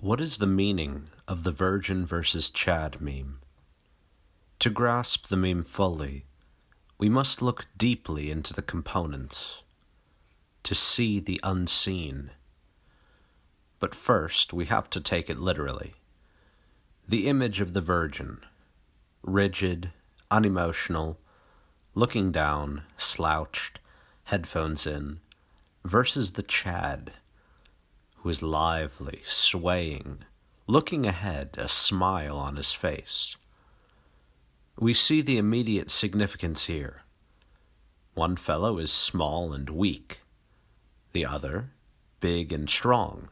What is the meaning of the Virgin versus Chad meme? To grasp the meme fully, we must look deeply into the components, to see the unseen. But first, we have to take it literally. The image of the Virgin, rigid, unemotional, looking down, slouched, headphones in, versus the Chad, who is lively, swaying, looking ahead, a smile on his face. We see the immediate significance here. One fellow is small and weak, the other big and strong.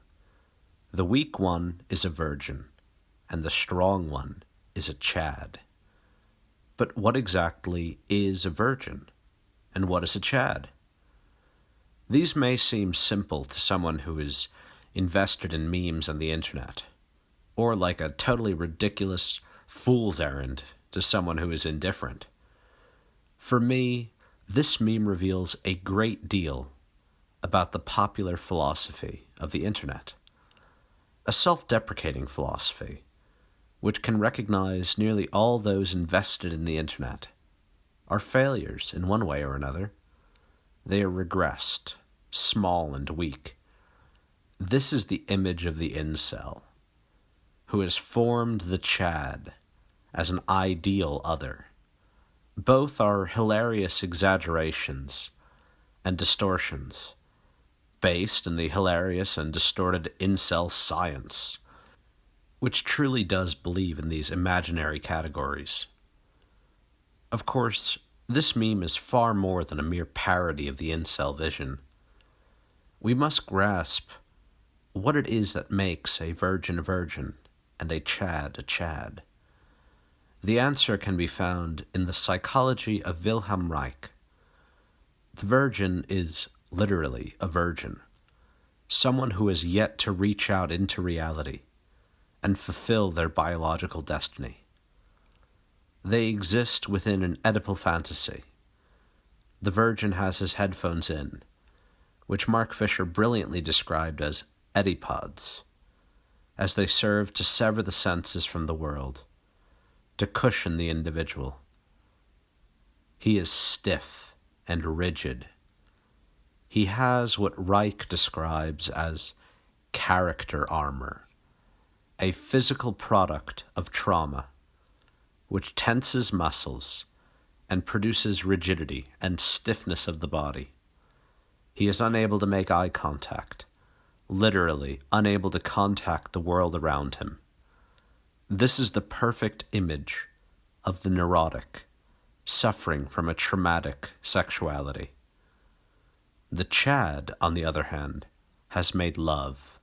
The weak one is a virgin, and the strong one is a Chad. But what exactly is a virgin, and what is a Chad? These may seem simple to someone who is invested in memes on the internet, or like a totally ridiculous fool's errand to someone who is indifferent. For me, this meme reveals a great deal about the popular philosophy of the internet, a self-deprecating philosophy which can recognize nearly all those invested in the internet are failures in one way or another. They are regressed, small and weak. This is the image of the incel, who has formed the Chad as an ideal other. Both are hilarious exaggerations and distortions, based in the hilarious and distorted incel science, which truly does believe in these imaginary categories. Of course, this meme is far more than a mere parody of the incel vision. We must grasp what it is that makes a virgin and a Chad. The answer can be found in the psychology of Wilhelm Reich. The virgin is literally a virgin, someone who has yet to reach out into reality and fulfill their biological destiny. They exist within an Oedipal fantasy. The virgin has his headphones in, which Mark Fisher brilliantly described as Oedipods, as they serve to sever the senses from the world, to cushion the individual. He is stiff and rigid. He has what Reich describes as character armor, a physical product of trauma, which tenses muscles and produces rigidity and stiffness of the body. He is unable to make eye contact, literally unable to contact the world around him. This is the perfect image of the neurotic, suffering from a traumatic sexuality. The Chad, on the other hand, has made love.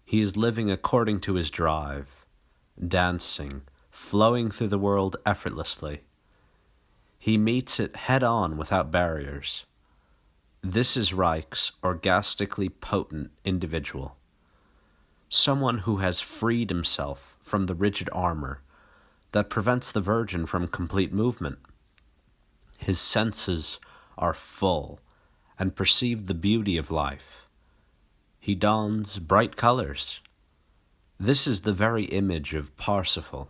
He is living according to his drive, dancing, flowing through the world effortlessly. He meets it head-on without barriers. This is Reich's orgastically potent individual, someone who has freed himself from the rigid armor that prevents the virgin from complete movement. His senses are full and perceive the beauty of life. He dons bright colors. This is the very image of Parsifal,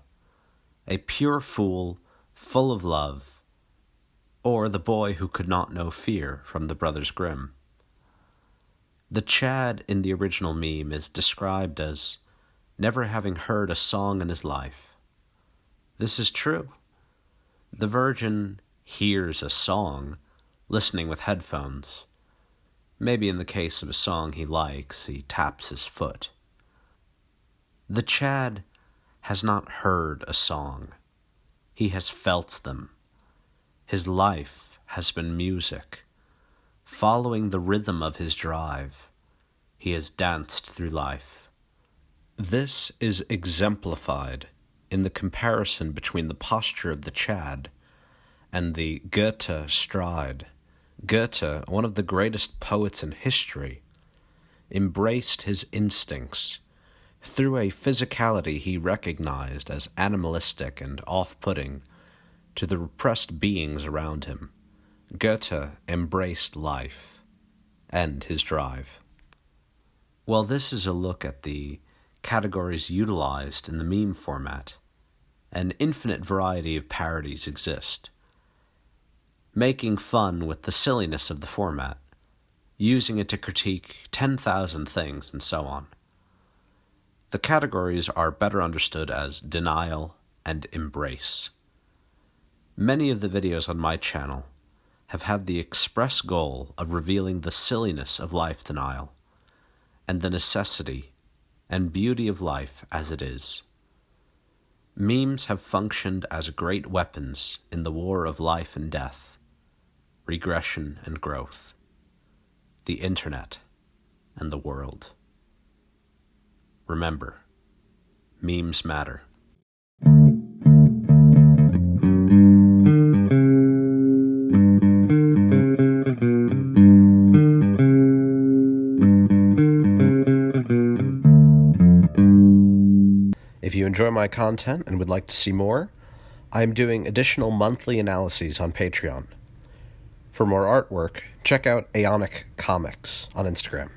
a pure fool full of love, or the boy who could not know fear from the Brothers Grimm. The Chad in the original meme is described as never having heard a song in his life. This is true. The virgin hears a song, listening with headphones. Maybe in the case of a song he likes, he taps his foot. The Chad has not heard a song. He has felt them. His life has been music. Following the rhythm of his drive, he has danced through life. This is exemplified in the comparison between the posture of the Chad and the Goethe stride. Goethe, one of the greatest poets in history, embraced his instincts through a physicality he recognized as animalistic and off-putting to the repressed beings around him. Goethe embraced life and his drive. While this is a look at the categories utilized in the meme format, an infinite variety of parodies exist. Making fun with the silliness of the format, using it to critique 10,000 things, and so on. The categories are better understood as denial and embrace. Many of the videos on my channel have had the express goal of revealing the silliness of life denial and the necessity and beauty of life as it is. Memes have functioned as great weapons in the war of life and death, regression and growth, the internet and the world. Remember, memes matter. If you enjoy my content and would like to see more, I am doing additional monthly analyses on Patreon. For more artwork, check out Aeonic Comics on Instagram.